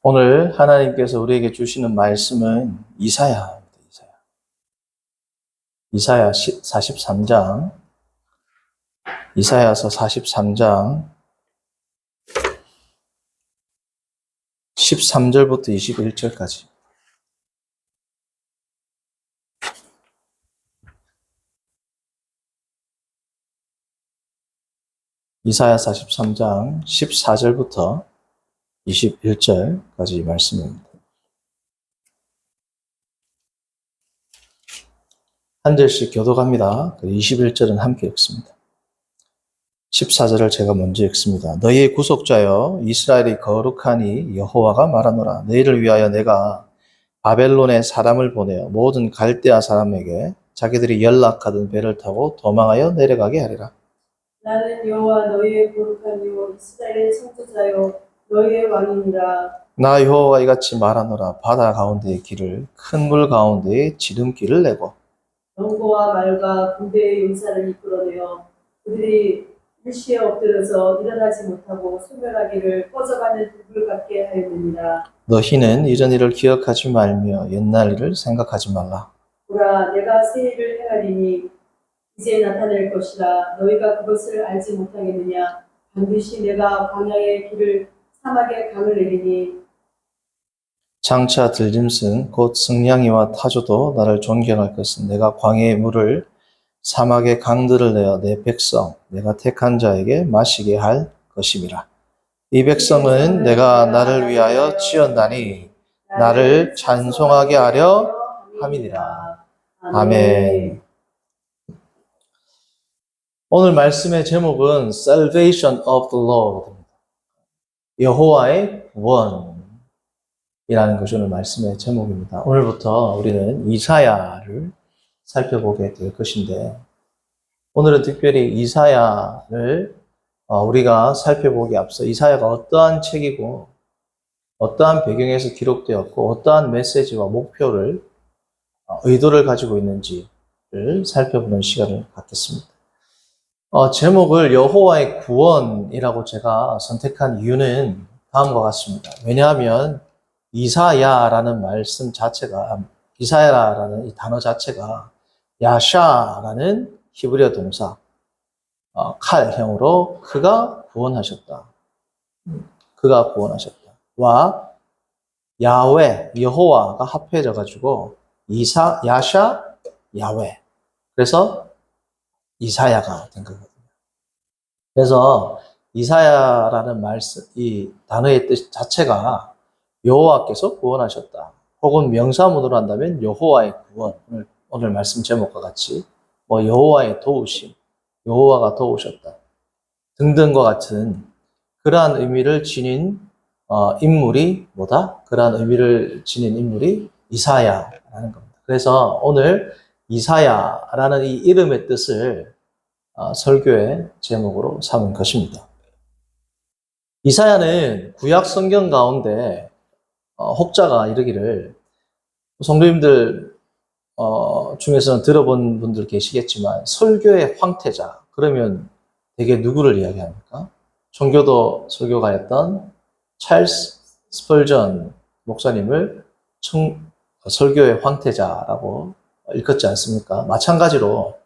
오늘 하나님께서 우리에게 주시는 말씀은 이사야입니다. 이사야 43장, 이사야서 43장 13절부터 21절까지. 이사야 43장 14절부터 21절까지 말씀입니다. 한 절씩 교독합니다. 21절은 함께 읽습니다. 14절을 제가 먼저 읽습니다. 너희의 구속자여 이스라엘이 거룩하니 여호와가 말하노라. 너희를 위하여 내가 바벨론에 사람을 보내어 모든 갈대아 사람에게 자기들이 연락하던 배를 타고 도망하여 내려가게 하리라. 나는 여호와 너희의 거룩한 이요 이스라엘의 창조자여 너희의 왕이니라. 나 여호와가 이같이 말하노라. 바다 가운데의 길을 큰 물 가운데에 지름길을 내고 병거와 말과 군대의 용사를 이끌어내어 그들이 일시에 엎드려서 일어나지 못하고 소멸하기를 꺼져가는 불불 같게 하였느니라. 너희는 이전 일을 기억하지 말며 옛날 일을 생각하지 말라. 보라, 내가 새 일을 행하리니 이제 나타낼 것이라. 너희가 그것을 알지 못하겠느냐. 반드시 내가 광야의 길을 사막의 강을 내리니 장차 들짐승 곧 승냥이와 타조도 나를 존경할 것은 내가 광야의 물을 사막의 강들을 내어 내 백성 내가 택한 자에게 마시게 할 것임이라. 이 백성은 내가 나를 위하여 지었나니 나를 찬송하게 하려 함이니라. 아멘. 오늘 말씀의 제목은 Salvation of the Lord입니다. 여호와의 구원이라는 것이 오늘 말씀의 제목입니다. 오늘부터 우리는 이사야를 살펴보게 될 것인데, 오늘은 특별히 이사야를 우리가 살펴보기 앞서 이사야가 어떠한 책이고 어떠한 배경에서 기록되었고 어떠한 메시지와 목표를 의도를 가지고 있는지를 살펴보는 시간을 갖겠습니다. 제목을 여호와의 구원이라고 제가 선택한 이유는 다음과 같습니다. 왜냐하면 이사야라는 말씀 자체가, 이사야라는 이 단어 자체가 야샤라는 히브리어 동사, 칼형으로 그가 구원하셨다. 그가 구원하셨다. 와 야훼, 여호와가 합해져 가지고 야샤, 야훼. 그래서 이사야가 된 거거든요. 그래서 이사야라는 말씀, 이 단어의 뜻 자체가 여호와께서 구원하셨다. 혹은 명사문으로 한다면 여호와의 구원. 오늘 말씀 제목과 같이 여호와의 도우심, 여호와가 도우셨다 등등과 같은 그러한 의미를 지닌 인물이 그러한 의미를 지닌 인물이 이사야라는 겁니다. 그래서 오늘 이사야라는 이 이름의 뜻을 설교의 제목으로 삼은 것입니다. 이사야는 구약 성경 가운데 혹자가 이르기를, 성도님들 중에서는 들어본 분들 계시겠지만 설교의 황태자 그러면 대개 누구를 이야기합니까? 청교도 설교가였던 찰스 스펄전 목사님을 설교의 황태자라고 일컫지 않습니까? 마찬가지로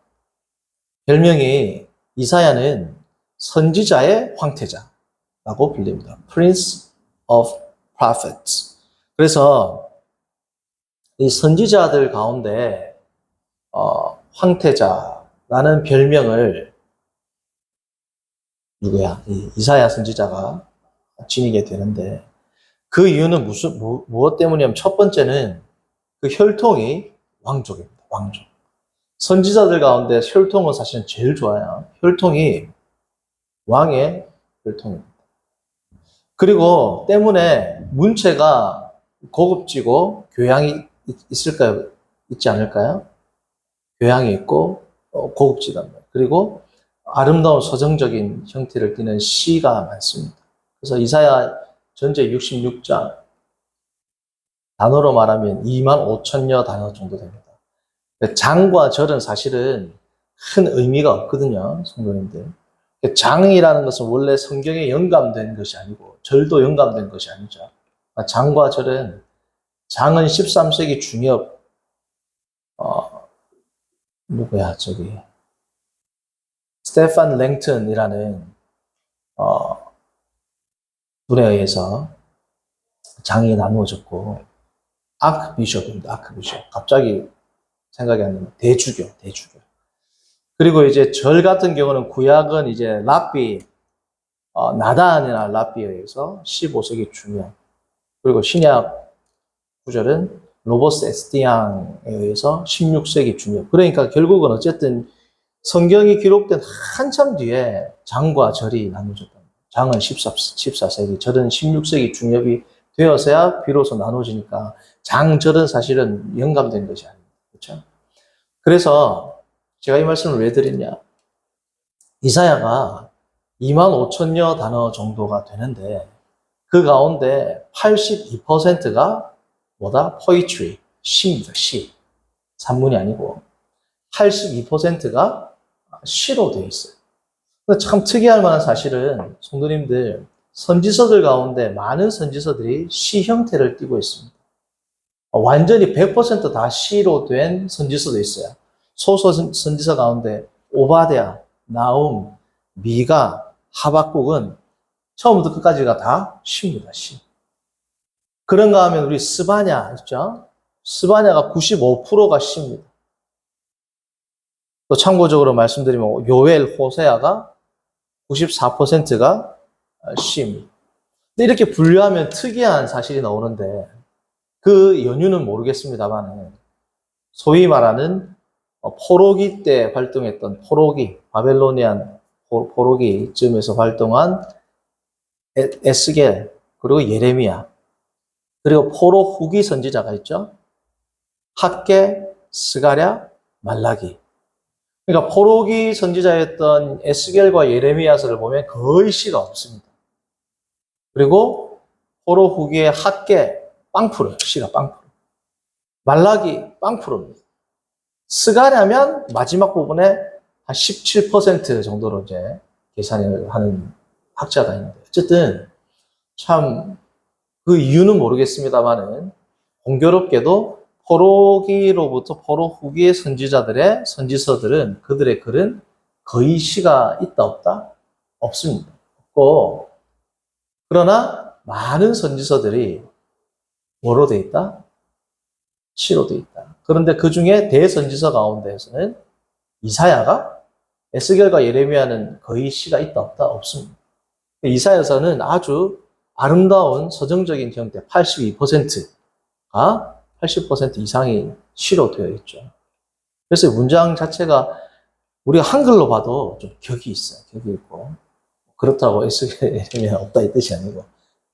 별명이 이사야는 선지자의 황태자라고 불립니다. Prince of Prophets. 그래서 이 선지자들 가운데 황태자라는 별명을 이사야 선지자가 지니게 되는데, 그 이유는 무엇 때문이냐면 첫 번째는 그 혈통이 왕족입니다. 왕족. 선지자들 가운데 혈통은 사실은 제일 좋아요. 혈통이 왕의 혈통입니다. 그리고 때문에 문체가 고급지고 교양이 있지 않을까요? 교양이 있고 고급지단 말이에요. 그리고 아름다운 서정적인 형태를 띠는 시가 많습니다. 그래서 이사야 전체 66장, 단어로 말하면 25,000여 단어 정도 됩니다. 장과 절은 사실은 큰 의미가 없거든요, 성도님들. 장이라는 것은 원래 성경에 영감된 것이 아니고 절도 영감된 것이 아니죠. 장과 절은, 장은 13세기 중엽, 누구야, 스테판 랭튼이라는, 분에 의해서 장이 나누어졌고, 아크비숍입니다, 아크비숍. 갑자기 생각이 안 나는 대주교. 그리고 이제 절 같은 경우는 구약은 이제 랍비, 나단이나 랍비에 의해서 15세기 중엽. 그리고 신약 구절은 로버스 에스티앙에 의해서 16세기 중엽. 그러니까 결국은 어쨌든 성경이 기록된 한참 뒤에 장과 절이 나누어졌다. 장은 14세기, 절은 16세기 중엽이 되어서야 비로소 나눠지니까 장절은 사실은 영감된 것이 아닙니다. 그렇죠? 그래서 제가 이 말씀을 왜 드렸냐? 이사야가 25,000여 단어 정도가 되는데 그 가운데 82%가 뭐다? poetry, 시입니다. 시. 산문이 아니고 82%가 시로 되어 있어요. 근데 참 특이할 만한 사실은 성도님들 선지서들 가운데 많은 선지서들이 시 형태를 띠고 있습니다. 완전히 100%다 시로 된 선지서도 있어요. 소서 선지서 가운데 오바댜, 나움, 미가, 하박국은 처음부터 끝까지가 다 시입니다. 시. 그런가 하면 우리 스바냐 있죠? 스바냐가 95%가 시입니다. 또 참고적으로 말씀드리면 요엘, 호세아가 94%가 시입니다. 근데 이렇게 분류하면 특이한 사실이 나오는데 그 연유는 모르겠습니다만 소위 말하는 포로기 때 활동했던 포로기, 바벨로니안 포로기쯤에서 활동한 에스겔, 그리고 예레미야, 그리고 포로 후기 선지자가 있죠. 학개, 스가랴, 말라기. 그러니까 포로기 선지자였던 에스겔과 예레미야서를 보면 거의 시가 없습니다. 그리고 포로 후기의 학개, 빵프로예요. 시가 빵프로. 말라기, 빵프로입니다. 스가랴면 마지막 부분에 한 17% 정도로 이제 계산을 하는 학자가 있는데, 어쨌든 참 그 이유는 모르겠습니다만은 공교롭게도 포로기로부터 포로 후기의 선지자들의 선지서들은 그들의 글은 거의 시가 있다 없다? 없습니다. 없고, 그러나 많은 선지서들이 뭐로 돼 있다? 시로 돼 있다. 그런데 그 중에 대선지서 가운데에서는 이사야가, 에스겔과 예레미야는 거의 시가 있다 없다? 없습니다. 이사야서는 아주 아름다운 서정적인 형태 82%가 80% 이상이 시로 되어 있죠. 그래서 문장 자체가 우리가 한글로 봐도 좀 격이 있어요. 격이 있고, 그렇다고 에스겔, 예레미야 없다 이 뜻이 아니고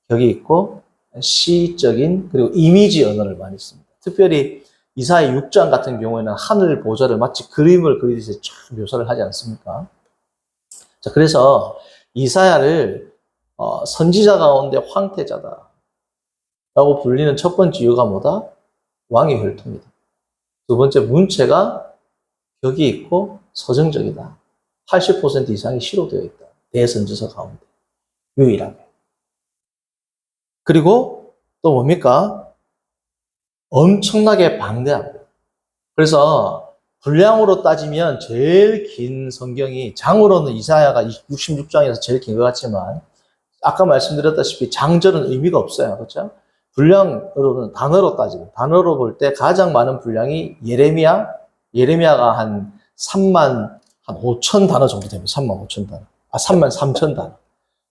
격이 있고 시적인 그리고 이미지 언어를 많이 씁니다. 특별히 이사야 6장 같은 경우에는 하늘 보좌를 마치 그림을 그리듯이 쫙 묘사를 하지 않습니까? 자, 그래서 이사야를 선지자 가운데 황태자다 라고 불리는 첫 번째 이유가 뭐다? 왕의 혈통이다. 두 번째, 문체가 격이 있고 서정적이다. 80% 이상이 시로 되어 있다. 대선지서 가운데 유일하게. 그리고 또 뭡니까? 엄청나게 방대합니다. 그래서 분량으로 따지면 제일 긴 성경이, 장으로는 이사야가 66장에서 제일 긴 것 같지만 아까 말씀드렸다시피 장절은 의미가 없어요. 그렇죠? 분량으로는 단어로 따지면, 단어로 볼 때 가장 많은 분량이 예레미야가 한 5천 단어 정도 됩니다. 5천 단어. 3천 단어.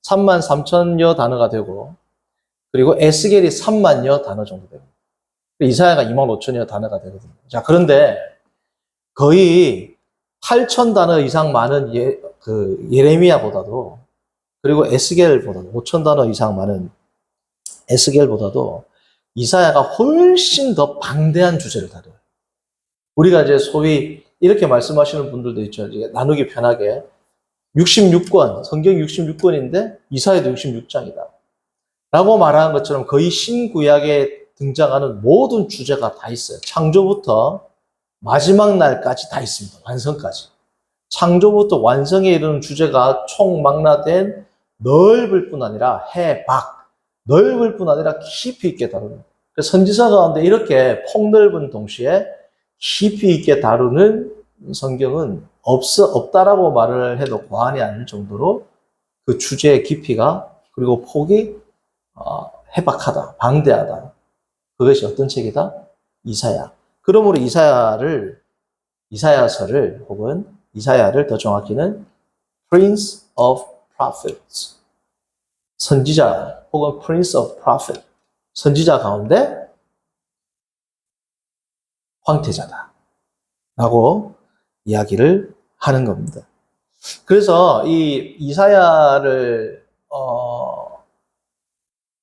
3천3천여 단어가 되고, 그리고 에스겔이 3만여 단어 정도 됩니다. 이사야가 25,000여 단어가 되거든요. 자, 그런데 거의 8천 단어 이상 많은 예레미야보다도, 그리고 에스겔보다도 5천 단어 이상 많은 에스겔보다도 이사야가 훨씬 더 방대한 주제를 다뤄요. 우리가 이제 소위 이렇게 말씀하시는 분들도 있죠. 이제 나누기 편하게 66권, 성경 66권인데 이사야도 66장이다. 라고 말하는 것처럼 거의 신구약에 등장하는 모든 주제가 다 있어요. 창조부터 마지막 날까지 다 있습니다. 완성까지. 창조부터 완성에 이르는 주제가 총망라된 넓을 뿐 아니라 해, 박, 넓을 뿐 아니라 깊이 있게 다루는. 선지서 가운데 이렇게 폭넓은 동시에 깊이 있게 다루는 성경은 없다라고 말을 해도 과언이 아닐 정도로 그 주제의 깊이가 그리고 폭이 해박하다, 방대하다. 그것이 어떤 책이다? 이사야. 그러므로 이사야서를 혹은 이사야를 더 정확히는 Prince of Prophets, 선지자 혹은 Prince of Prophet, 선지자 가운데 황태자다 라고 이야기를 하는 겁니다. 그래서 이 이사야를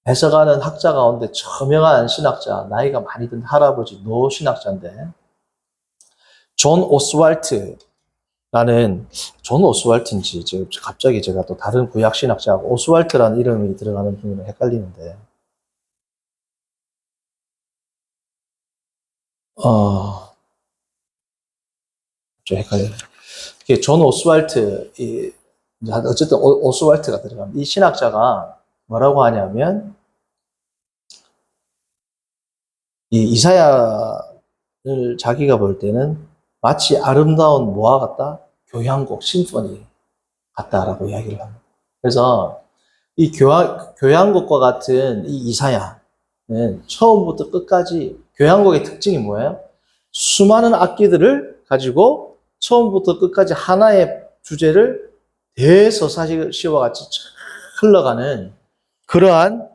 해석하는 학자 가운데 저명한 신학자, 나이가 많이 든 할아버지 노 신학자인데 존 오스왈트인지 갑자기 제가 또 다른 구약 신학자하고 오스왈트라는 이름이 들어가는 분이랑 헷갈리는데 좀 헷갈려요. 존 오스왈트, 어쨌든 오스왈트가 들어갑니다. 이 신학자가 뭐라고 하냐면 이 이사야를 자기가 볼 때는 마치 아름다운 뭐와 같다? 교향곡, 심포니 같다라고 이야기를 합니다. 그래서 이 교향곡과 같은 이 이사야는 처음부터 끝까지 교향곡의 특징이 뭐예요? 수많은 악기들을 가지고 처음부터 끝까지 하나의 주제를 대서사시와 같이 흘러가는 그러한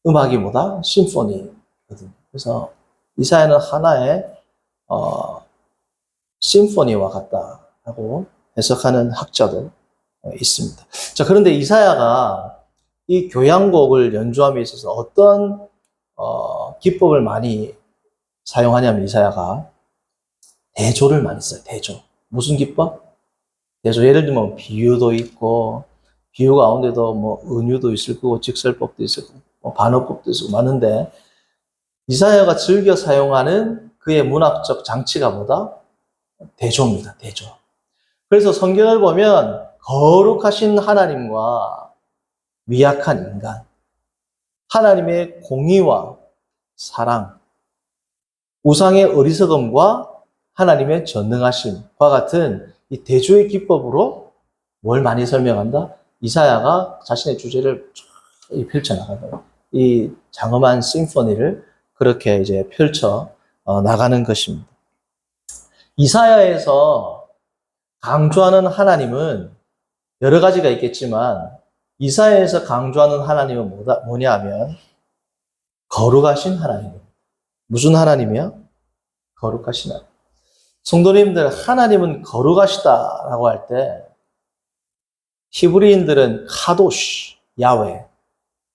음악이 뭐다? 심포니거든. 그래서 이사야는 하나의 심포니와 같다라고 해석하는 학자도 있습니다. 자, 그런데 이사야가 이 교향곡을 연주함에 있어서 어떤 기법을 많이 사용하냐면 이사야가 대조를 많이 써요. 대조. 무슨 기법? 대조. 예를 들면 비유도 있고 비유 가운데도 뭐 은유도 있을 거고 직설법도 있을 거고 뭐 반어법도 있을 거고 많은데 이사야가 즐겨 사용하는 그의 문학적 장치가 뭐다? 대조입니다. 대조. 그래서 성경을 보면 거룩하신 하나님과 미약한 인간, 하나님의 공의와 사랑, 우상의 어리석음과 하나님의 전능하심과 같은 이 대조의 기법으로 뭘 많이 설명한다? 이사야가 자신의 주제를 펼쳐나간다. 이 장엄한 심포니를 그렇게 이제 펼쳐 나가는 것입니다. 이사야에서 강조하는 하나님은 여러 가지가 있겠지만 이사야에서 강조하는 하나님은 뭐냐 하면 거룩하신 하나님입니다. 무슨 하나님이요? 거룩하신 하나님. 성도님들, 하나님은 거룩하시다라고 할 때 히브리인들은 카도시, 야훼,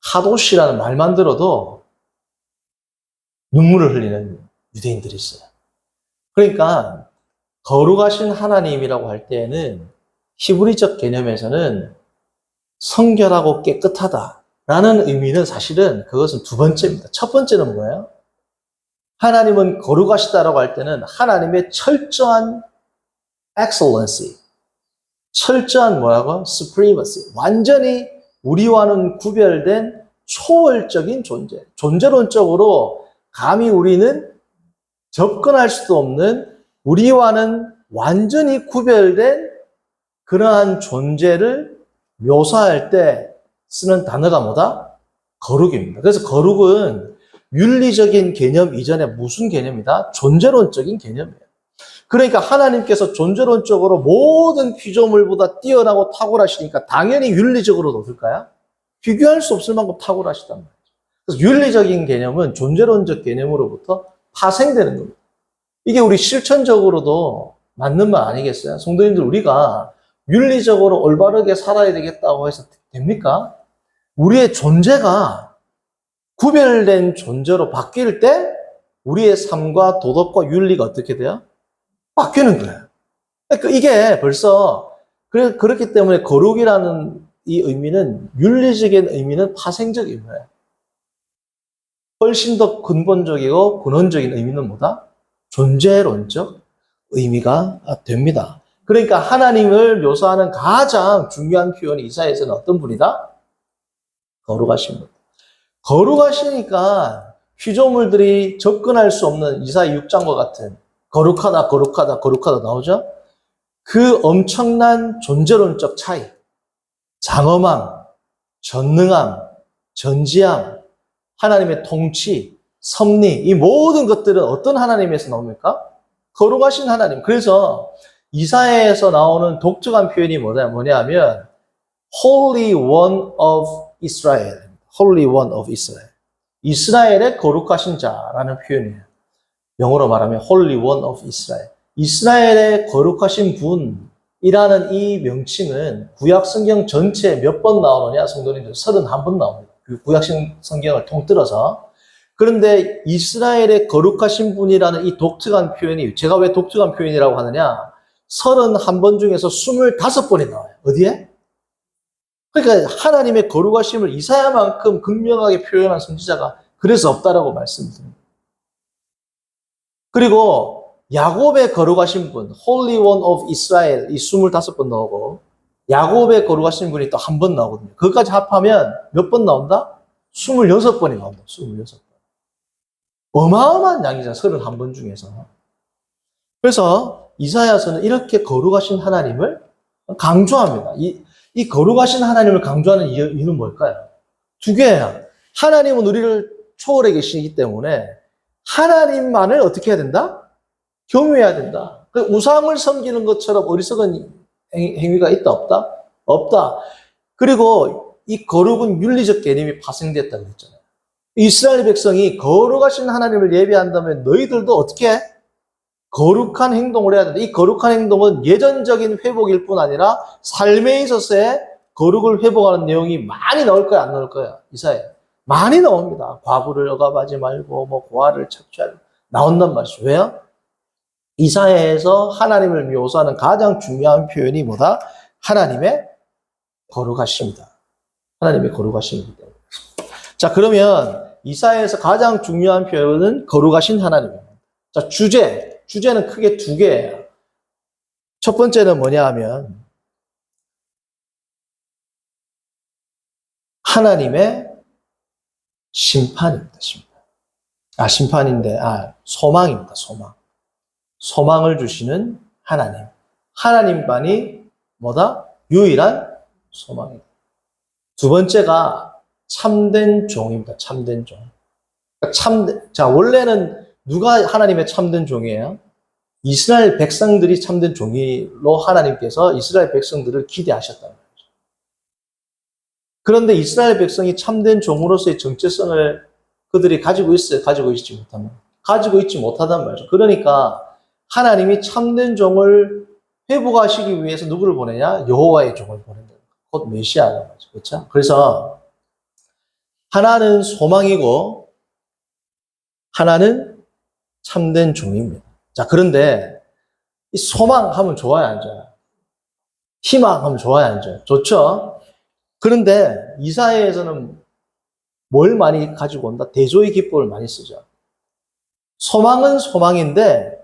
카도시라는 말만 들어도 눈물을 흘리는 유대인들이 있어요. 그러니까 거룩하신 하나님이라고 할 때에는 히브리적 개념에서는 성결하고 깨끗하다라는 의미는 사실은 그것은 두 번째입니다. 첫 번째는 뭐예요? 하나님은 거룩하시다라고 할 때는 하나님의 철저한 excellency, 철저한 뭐라고? supremacy, 완전히 우리와는 구별된 초월적인 존재, 존재론적으로 감히 우리는 접근할 수도 없는 우리와는 완전히 구별된 그러한 존재를 묘사할 때 쓰는 단어가 뭐다? 거룩입니다. 그래서 거룩은 윤리적인 개념 이전에 무슨 개념이다? 존재론적인 개념이에요. 그러니까 하나님께서 존재론적으로 모든 피조물보다 뛰어나고 탁월하시니까 당연히 윤리적으로도 어떨까요? 비교할 수 없을 만큼 탁월하시단 말이죠. 그래서 윤리적인 개념은 존재론적 개념으로부터 파생되는 겁니다. 이게 우리 실천적으로도 맞는 말 아니겠어요? 성도님들, 우리가 윤리적으로 올바르게 살아야 되겠다고 해서 됩니까? 우리의 존재가 구별된 존재로 바뀔 때 우리의 삶과 도덕과 윤리가 어떻게 돼요? 바뀌는 거예요. 그러니까 이게 벌써 그렇기 때문에 거룩이라는 이 의미는 윤리적인 의미는 파생적 의미예요. 훨씬 더 근본적이고 근원적인 의미는 뭐다? 존재론적 의미가 됩니다. 그러니까 하나님을 묘사하는 가장 중요한 표현이 이사야에서는 어떤 분이다? 거룩하신 분. 거룩하시니까 피조물들이 접근할 수 없는 이사야 6장과 같은 거룩하다, 거룩하다, 거룩하다 나오죠? 그 엄청난 존재론적 차이, 장엄함, 전능함, 전지함, 하나님의 통치, 섭리, 이 모든 것들은 어떤 하나님에서 나옵니까? 거룩하신 하나님. 그래서 이사야에서 나오는 독특한 표현이 뭐냐면 Holy One of Israel. Holy One of Israel. 이스라엘의 거룩하신 자라는 표현이에요. 영어로 말하면 Holy One of Israel. 이스라엘의 거룩하신 분이라는 이 명칭은 구약 성경 전체에 몇 번 나오느냐? 성도님들 31번 나옵니다. 그 구약 성경을 통틀어서. 그런데 이스라엘의 거룩하신 분이라는 이 독특한 표현이, 제가 왜 독특한 표현이라고 하느냐? 31번 중에서 25번이 나와요. 어디에? 그러니까 하나님의 거룩하심을 이사야만큼 극명하게 표현한 선지자가 그래서 없다라고 말씀드립니다. 그리고 야곱의 거룩하신 분, Holy One of Israel 이 25번 나오고 야곱의 거룩하신 분이 또 한 번 나오거든요. 그것까지 합하면 몇 번 나온다? 26번이 나온다. 26번. 어마어마한 양이잖아. 31번 중에서. 그래서 이사야서는 이렇게 거룩하신 하나님을 강조합니다. 이 거룩하신 하나님을 강조하는 이유는 뭘까요? 두 개예요. 하나님은 우리를 초월해 계시기 때문에 하나님만을 어떻게 해야 된다? 경외해야 된다. 우상을 섬기는 것처럼 어리석은 행위가 있다 없다? 없다. 그리고 이 거룩은 윤리적 개념이 파생됐다고 했잖아요. 이스라엘 백성이 거룩하신 하나님을 예배한다면 너희들도 어떻게 해? 거룩한 행동을 해야 된다. 이 거룩한 행동은 예전적인 회복일 뿐 아니라 삶에 있어서의 거룩을 회복하는 내용이 많이 나올 거야, 안 나올 거야? 이사야. 많이 나옵니다. 과부를 억압하지 말고, 고아를 착취하고. 나온단 말이죠. 왜요? 이사야에서 하나님을 묘사하는 가장 중요한 표현이 뭐다? 하나님의 거룩하심이다. 하나님의 거룩하심이기 때문에. 자, 그러면 이사야에서 가장 중요한 표현은 거룩하신 하나님입니다. 자, 주제는 크게 두 개예요. 첫 번째는 뭐냐 하면 하나님의 심판입니다. 소망입니다. 소망을 주시는 하나님. 하나님만이 뭐다? 유일한 소망입니다. 두 번째가 참된 종입니다. 참된 종. 자, 원래는 누가 하나님의 참된 종이에요? 이스라엘 백성들이 참된 종이로 하나님께서 이스라엘 백성들을 기대하셨다는 거죠. 그런데 이스라엘 백성이 참된 종으로서의 정체성을 그들이 가지고 있어요? 가지고 있지 못하면? 가지고 있지 못하단 말이죠. 그러니까 하나님이 참된 종을 회복하시기 위해서 누구를 보내냐? 여호와의 종을 보낸다. 곧 메시아라는 거죠. 그렇죠? 그래서 하나는 소망이고 하나는 참된 종입니다. 자, 그런데 이 소망하면 좋아요, 안 좋아요? 희망하면 좋아요, 안 좋아요? 좋죠? 그런데 이사야에서는 뭘 많이 가지고 온다? 대조의 기법을 많이 쓰죠. 소망은 소망인데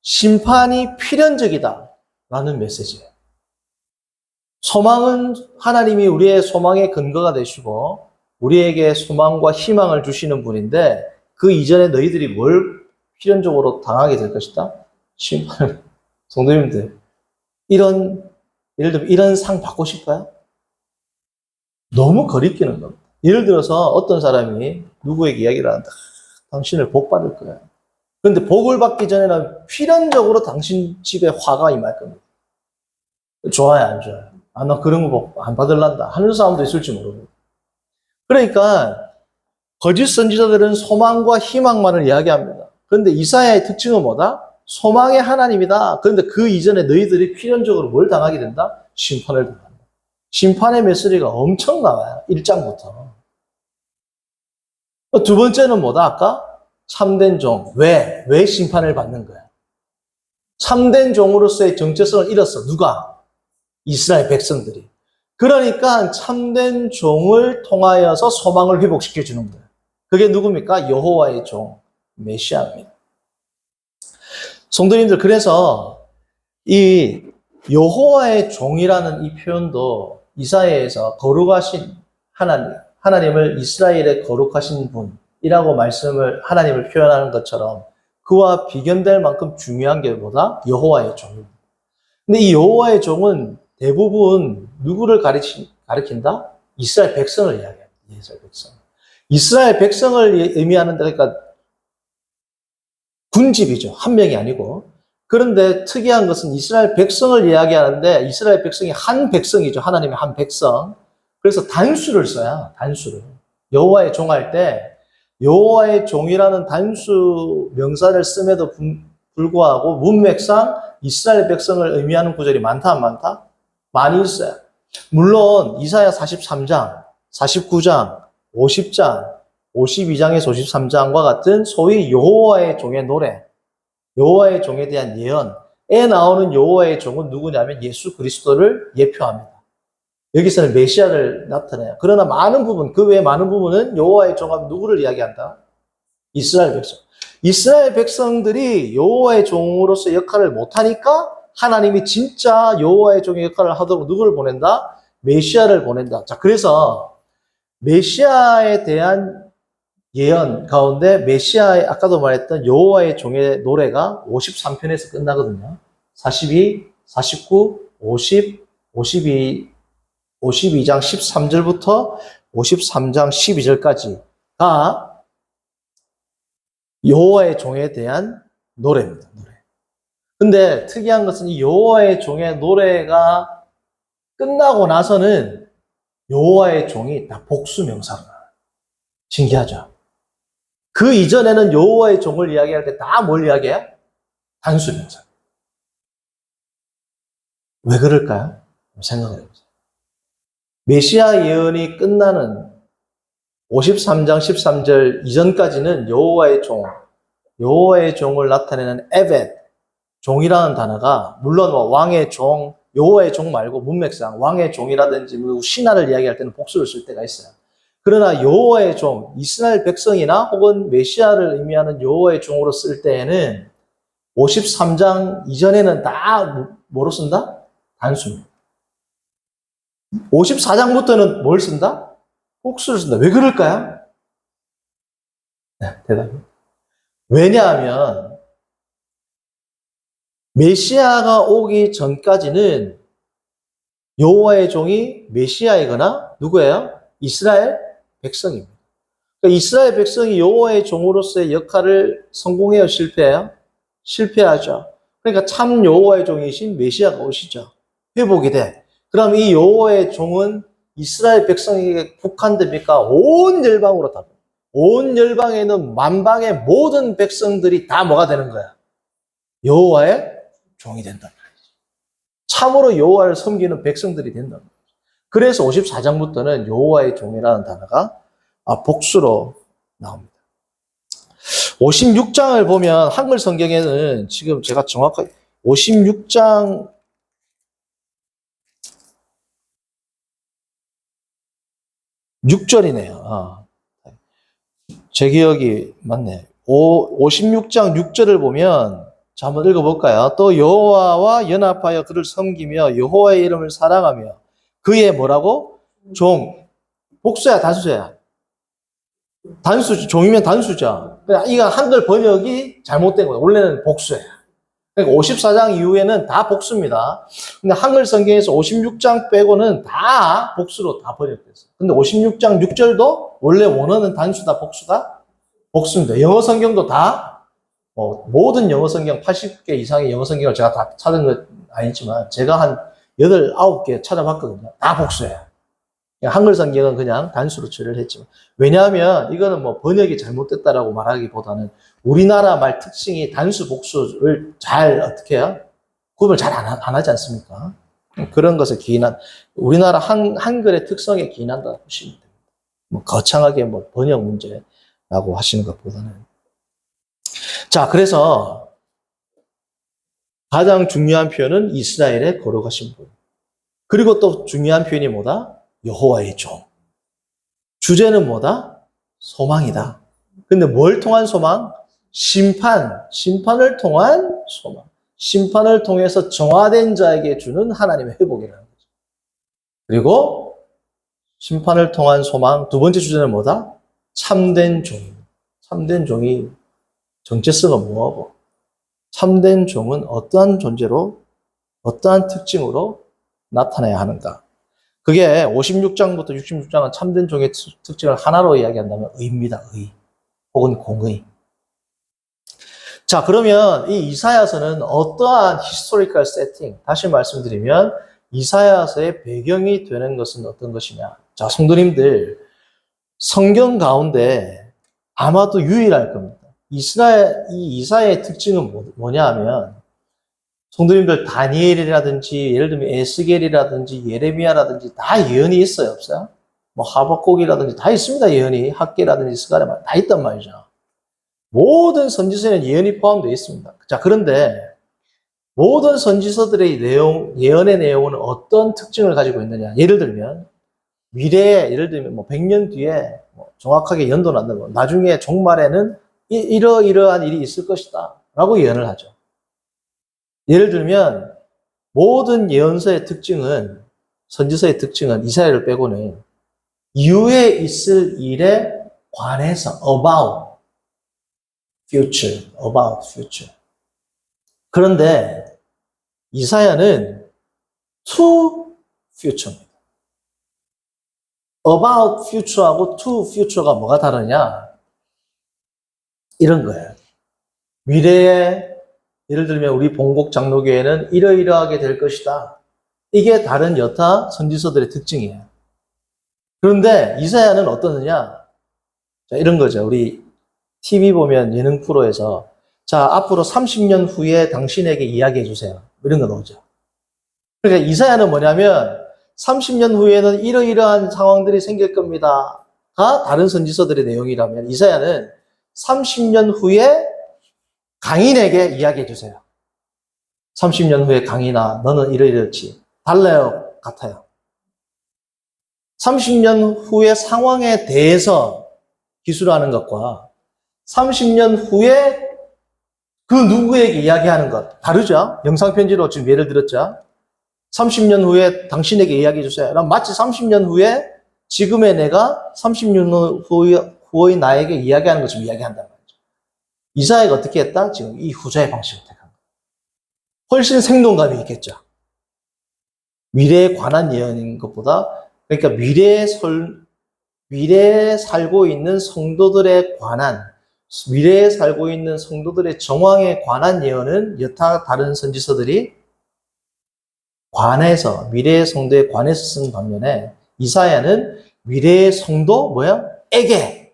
심판이 필연적이다 라는 메시지예요. 소망은 하나님이 우리의 소망의 근거가 되시고 우리에게 소망과 희망을 주시는 분인데 그 이전에 너희들이 뭘 필연적으로 당하게 될 것이다? 심판을. 성도님들, 예를 들면 이런 상 받고 싶어요? 너무 거리끼는 겁니다. 예를 들어서 어떤 사람이 누구에게 이야기를 한다. 당신을 복 받을 거야. 그런데 복을 받기 전에는 필연적으로 당신 집에 화가 임할 겁니다. 좋아요, 안 좋아요? 나 그런 거 복 안 받을란다 하는 사람도 있을지 모르고. 그러니까 거짓 선지자들은 소망과 희망만을 이야기합니다. 그런데 이사야의 특징은 뭐다? 소망의 하나님이다. 그런데 그 이전에 너희들이 필연적으로 뭘 당하게 된다? 심판을 당한다. 심판의 메시지가 엄청 나와요. 1장부터. 두 번째는 뭐다? 아까? 참된 종. 왜 심판을 받는 거야? 참된 종으로서의 정체성을 잃었어. 누가? 이스라엘 백성들이. 그러니까 참된 종을 통하여서 소망을 회복시켜 주는 거예요. 그게 누굽니까? 여호와의 종, 메시아입니다. 성도님들, 그래서 이 여호와의 종이라는 이 표현도 이사야에서 거룩하신 하나님을 이스라엘의 거룩하신 분이라고 말씀을 하나님을 표현하는 것처럼 그와 비견될 만큼 중요한 게 뭐다? 여호와의 종입니다. 근데 이 여호와의 종은 대부분 누구를 가리킨다? 이스라엘 백성을 이야기합니다. 이스라엘 백성. 이스라엘 백성을 의미하는데 그러니까 군집이죠. 한 명이 아니고. 그런데 특이한 것은 이스라엘 백성을 이야기하는데 이스라엘 백성이 한 백성이죠. 하나님의 한 백성. 그래서 단수를 써야 단수를. 여호와의 종할 때 여호와의 종이라는 단수 명사를 씀에도 불구하고 문맥상 이스라엘 백성을 의미하는 구절이 많다 안 많다? 많이 있어요. 물론 이사야 43장, 49장, 50장, 52장에서 53장과 같은 소위 여호와의 종의 노래, 여호와의 종에 대한 예언에 나오는 여호와의 종은 누구냐면 예수 그리스도를 예표합니다. 여기서는 메시아를 나타내요. 그러나 많은 부분, 그 외에 많은 부분은 여호와의 종하면 누구를 이야기한다? 이스라엘 백성. 이스라엘 백성들이 여호와의 종으로서 역할을 못하니까 하나님이 진짜 여호와의 종의 역할을 하도록 누구를 보낸다? 메시아를 보낸다. 자, 그래서 메시아에 대한 예언 가운데 메시아의 아까도 말했던 여호와의 종의 노래가 53편에서 끝나거든요. 42, 49, 50, 52장 13절부터 53장 12절까지가 여호와의 종에 대한 노래입니다. 노래. 근데 특이한 것은 이 여호와의 종의 노래가 끝나고 나서는 여호와의 종이 다 복수명사로 나와요. 신기하죠? 그 이전에는 여호와의 종을 이야기할 때 다 뭘 이야기해요? 단수명사. 왜 그럴까요? 생각을 해보세요. 메시아 예언이 끝나는 53장 13절 이전까지는 여호와의 종을 나타내는 에벳, 종이라는 단어가 물론 왕의 종, 여호와의 종 말고 문맥상 왕의 종이라든지 신하를 이야기할 때는 복수를 쓸 때가 있어요. 그러나 여호와의 종, 이스라엘 백성이나 혹은 메시아를 의미하는 여호와의 종으로 쓸 때에는 53장 이전에는 다 뭐로 쓴다? 단수입니다. 54장부터는 뭘 쓴다? 복수를 쓴다. 왜 그럴까요? 네, 대답이. 왜냐하면 메시아가 오기 전까지는 여호와의 종이 메시아이거나 누구예요? 이스라엘 백성입니다. 그러니까 이스라엘 백성이 여호와의 종으로서의 역할을 성공해요? 실패해요? 실패하죠. 그러니까 참 여호와의 종이신 메시아가 오시죠. 회복이 돼. 그럼 이 여호와의 종은 이스라엘 백성에게 국한됩니까? 온 열방으로 다. 온 열방에 있는 만방의 모든 백성들이 다 뭐가 되는 거야? 여호와의 종이 된단 말이죠. 참으로 여호와를 섬기는 백성들이 된단 말이죠. 그래서 54장부터는 여호와의 종이라는 단어가 복수로 나옵니다. 56장을 보면 한글 성경에는 지금 제가 정확하게 56장 6절이네요. 제 기억이 맞네. 56장 6절을 보면 자, 한번 읽어볼까요? 또 여호와와 연합하여 그를 섬기며 여호와의 이름을 사랑하며 그의 뭐라고? 종. 복수야, 단수야? 단수, 종이면 단수죠. 그러니까 이거 한글 번역이 잘못된 거예요. 원래는 복수예요. 그러니까 54장 이후에는 다 복수입니다. 근데 한글 성경에서 56장 빼고는 다 복수로 다 번역됐어요. 근데 56장 6절도 원래 원어는 단수다, 복수다? 복수입니다. 영어 성경도 다 모든 영어 성경 80개 이상의 영어 성경을 제가 다 찾은 건 아니지만 제가 한 8, 9개 찾아봤거든요. 다 복수예요. 한글 성경은 그냥 단수로 처리를 했지만 왜냐하면 이거는 뭐 번역이 잘못됐다라고 말하기보다는 우리나라 말 특징이 단수 복수를 잘 어떻게 해요? 구분을 잘 안 하지 않습니까? 그런 것을 기인한 우리나라 한글의 특성에 기인한다 보시면 됩니다. 뭐 거창하게 뭐 번역 문제라고 하시는 것보다는 자 그래서 가장 중요한 표현은 이스라엘의 거룩하신 분. 그리고 또 중요한 표현이 뭐다? 여호와의 종. 주제는 뭐다? 소망이다. 근데 뭘 통한 소망? 심판을 통한 소망. 심판을 통해서 정화된 자에게 주는 하나님의 회복이라는 거죠. 그리고 심판을 통한 소망. 두 번째 주제는 뭐다? 참된 종. 참된 종이 정체성은 뭐하고? 참된 종은 어떠한 존재로, 어떠한 특징으로 나타나야 하는가? 그게 56장부터 66장은 참된 종의 특징을 하나로 이야기한다면 의입니다. 의. 혹은 공의. 자, 그러면 이 이사야서는 어떠한 히스토리컬 세팅, 다시 말씀드리면 이사야서의 배경이 되는 것은 어떤 것이냐? 자, 성도님들, 성경 가운데 아마도 유일할 겁니다. 이 이사야의 특징은 뭐냐 하면, 성도님들 다니엘이라든지, 예를 들면 에스겔이라든지, 예레미야라든지 다 예언이 있어요, 없어요? 뭐 하박국이라든지 다 있습니다, 예언이. 학계라든지 스가랴 다 있단 말이죠. 모든 선지서에는 예언이 포함되어 있습니다. 자, 그런데 모든 선지서들의 예언의 내용은 어떤 특징을 가지고 있느냐? 예를 들면 미래에, 예를 들면 뭐 100년 뒤에 정확하게 연도는 안 나고 나중에 종말에는 이러이러한 일이 있을 것이다 라고 예언을 하죠. 예를 들면 모든 예언서의 특징은, 선지서의 특징은 이사야를 빼고는 이후에 있을 일에 관해서 about future. 그런데 이사야는 to future입니다. about future하고 to future가 뭐가 다르냐? 이런 거예요. 미래에, 예를 들면 우리 본국 장로교회는 이러이러하게 될 것이다. 이게 다른 여타 선지서들의 특징이에요. 그런데 이사야는 어떠느냐? 자, 이런 거죠. 우리 TV 보면 예능 프로에서 자, 앞으로 30년 후에 당신에게 이야기해 주세요. 이런 거 나오죠. 그러니까 이사야는 뭐냐면 30년 후에는 이러이러한 상황들이 생길 겁니다가 다른 선지서들의 내용이라면, 이사야는 30년 후에 강인에게 이야기해 주세요. 30년 후에 강인아, 너는 이러이렇지. 달라요, 같아요. 30년 후의 상황에 대해서 기술하는 것과 30년 후에 그 누구에게 이야기하는 것 다르죠? 영상편지로 지금 예를 들었죠? 30년 후에 당신에게 이야기해 주세요. 그럼 마치 30년 후에 지금의 내가 30년 후의 나에게 이야기하는 것처럼 이야기한다는 거죠. 이사야가 어떻게 했다? 지금 이 후자의 방식을 택한 거예요. 훨씬 생동감이 있겠죠. 미래에 관한 예언인 것보다, 그러니까 미래에 살고 있는 성도들에 관한, 미래에 살고 있는 성도들의 정황에 관한 예언은 여타 다른 선지서들이 관해서, 미래의 성도에 관해서 쓴 반면에 이사야는 미래의 성도 에게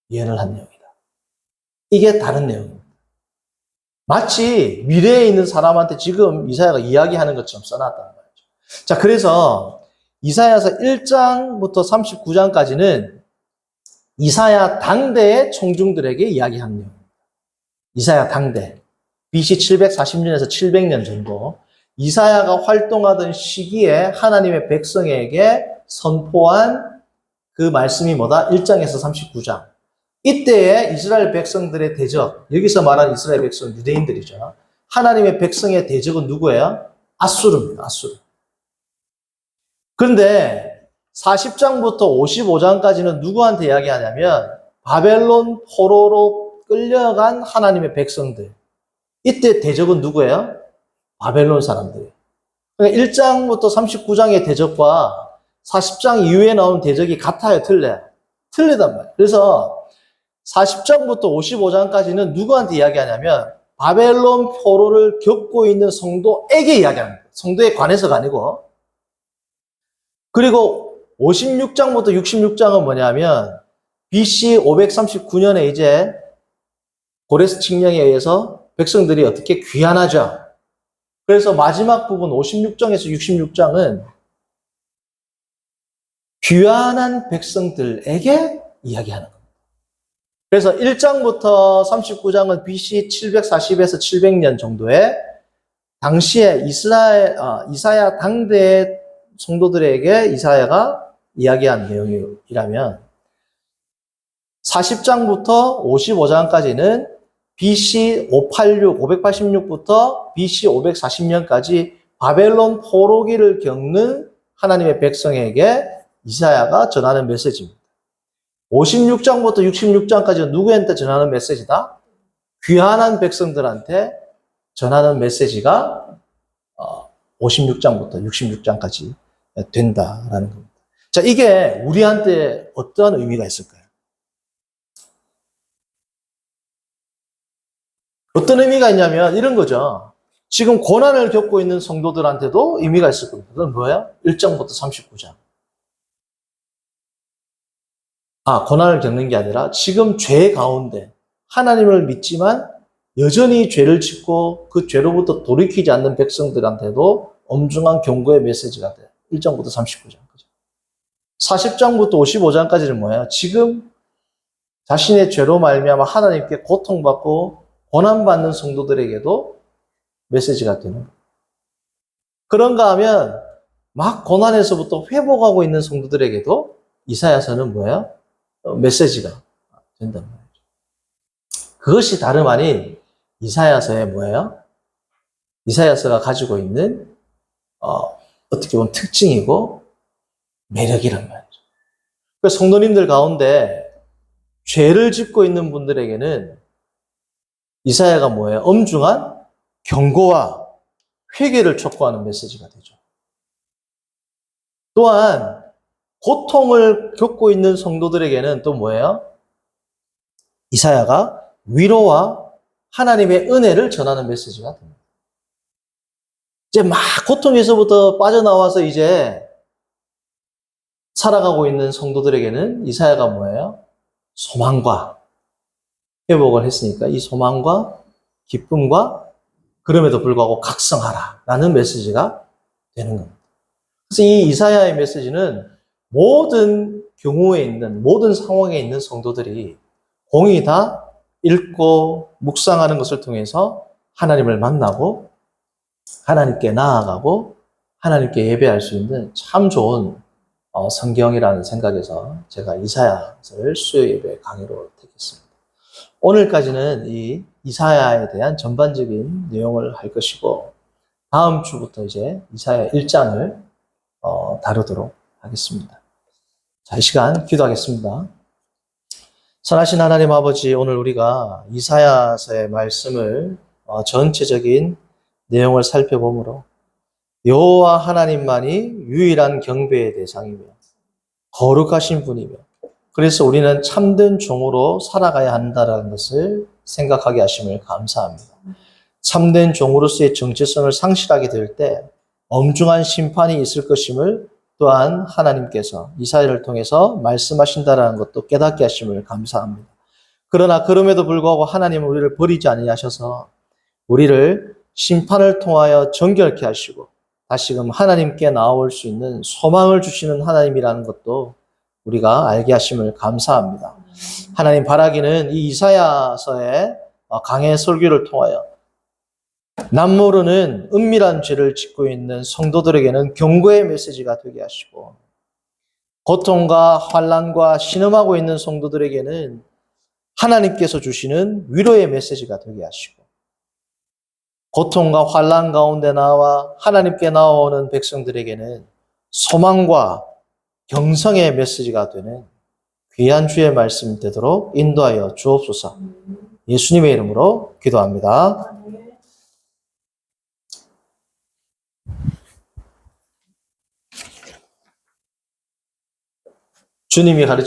예언을 한 내용이다. 이게 다른 내용입니다. 마치 미래에 있는 사람한테 지금 이사야가 이야기하는 것처럼 써놨다는 거죠. 자, 그래서 이사야서 1장부터 39장까지는 이사야 당대의 청중들에게 이야기하는 내용입니다. 이사야 당대, BC 740년에서 700년 정도, 이사야가 활동하던 시기에 하나님의 백성에게 선포한 그 말씀이 뭐다? 1장에서 39장. 이때에 이스라엘 백성들의 대적, 여기서 말하는 이스라엘 백성, 유대인들이죠. 하나님의 백성의 대적은 누구예요? 아수르입니다. 아수르. 그런데 40장부터 55장까지는 누구한테 이야기하냐면 바벨론 포로로 끌려간 하나님의 백성들. 이때 대적은 누구예요? 바벨론 사람들. 그러니까 1장부터 39장의 대적과 40장 이후에 나온 대적이 같아요? 틀려요? 틀리단 말이에요. 그래서 40장부터 55장까지는 누구한테 이야기하냐면 바벨론 포로를 겪고 있는 성도에게 이야기합니다. 성도에 관해서가 아니고. 그리고 56장부터 66장은 뭐냐면 BC 539년에 이제 고레스 칙령에 의해서 백성들이 어떻게 귀환하죠. 그래서 마지막 부분 56장에서 66장은 귀환한 백성들에게 이야기하는 겁니다. 그래서 1장부터 39장은 BC 740에서 700년 정도에 당시에 이사야 당대의 성도들에게 이사야가 이야기한 내용이라면 40장부터 55장까지는 BC 586부터 BC 540년까지 바벨론 포로기를 겪는 하나님의 백성에게 이사야가 전하는 메시지입니다. 56장부터 66장까지는 누구한테 전하는 메시지다? 귀환한 백성들한테 전하는 메시지가 56장부터 66장까지 된다라는 겁니다. 자, 이게 우리한테 어떠한 의미가 있을까요? 어떤 의미가 있냐면 이런 거죠. 지금 고난을 겪고 있는 성도들한테도 의미가 있을 겁니다. 그건 뭐예요? 1장부터 39장. 고난을 겪는 게 아니라 지금 죄 가운데 하나님을 믿지만 여전히 죄를 짓고 그 죄로부터 돌이키지 않는 백성들한테도 엄중한 경고의 메시지가 돼요. 1장부터 39장까지. 40장부터 55장까지는 뭐예요? 지금 자신의 죄로 말미암아 하나님께 고통받고 고난받는 성도들에게도 메시지가 되는 거예요. 그런가 하면 막 고난에서부터 회복하고 있는 성도들에게도 이사야서는 뭐예요? 메시지가 된단 말이죠. 그것이 다름 아닌 이사야서의 뭐예요? 이사야서가 가지고 있는 어떻게 보면 특징이고 매력이란 말이죠. 그래서 성도님들 가운데 죄를 짓고 있는 분들에게는 이사야가 뭐예요? 엄중한 경고와 회개를 촉구하는 메시지가 되죠. 또한 고통을 겪고 있는 성도들에게는 또 뭐예요? 이사야가 위로와 하나님의 은혜를 전하는 메시지가 됩니다. 이제 막 고통에서부터 빠져나와서 이제 살아가고 있는 성도들에게는 이사야가 뭐예요? 소망과 회복을 했으니까 이 소망과 기쁨과 그럼에도 불구하고 각성하라 라는 메시지가 되는 겁니다. 그래서 이 이사야의 메시지는 모든 경우에 있는, 모든 상황에 있는 성도들이 공히 다 읽고 묵상하는 것을 통해서 하나님을 만나고 하나님께 나아가고 하나님께 예배할 수 있는 참 좋은 성경이라는 생각에서 제가 이사야서를 수요 예배 강의로 택했습니다. 오늘까지는 이 이사야에 대한 전반적인 내용을 할 것이고 다음 주부터 이제 이사야 1장을 다루도록 하겠습니다. 자, 이 시간 기도하겠습니다. 선하신 하나님 아버지, 오늘 우리가 이사야서의 말씀을 전체적인 내용을 살펴보므로 여호와 하나님만이 유일한 경배의 대상이며 거룩하신 분이며 그래서 우리는 참된 종으로 살아가야 한다는 것을 생각하게 하심을 감사합니다. 참된 종으로서의 정체성을 상실하게 될 때 엄중한 심판이 있을 것임을 또한 하나님께서 이사야를 통해서 말씀하신다는 것도 깨닫게 하심을 감사합니다. 그러나 그럼에도 불구하고 하나님은 우리를 버리지 아니하셔서 우리를 심판을 통하여 정결케 하시고 다시금 하나님께 나올 수 있는 소망을 주시는 하나님이라는 것도 우리가 알게 하심을 감사합니다. 하나님 바라기는 이 이사야서의 강해 설교를 통하여 남모르는 은밀한 죄를 짓고 있는 성도들에게는 경고의 메시지가 되게 하시고 고통과 환난과 신음하고 있는 성도들에게는 하나님께서 주시는 위로의 메시지가 되게 하시고 고통과 환난 가운데 나와 하나님께 나오는 백성들에게는 소망과 경성의 메시지가 되는 귀한 주의 말씀 되도록 인도하여 주옵소서. 예수님의 이름으로 기도합니다. 주님이 가르쳐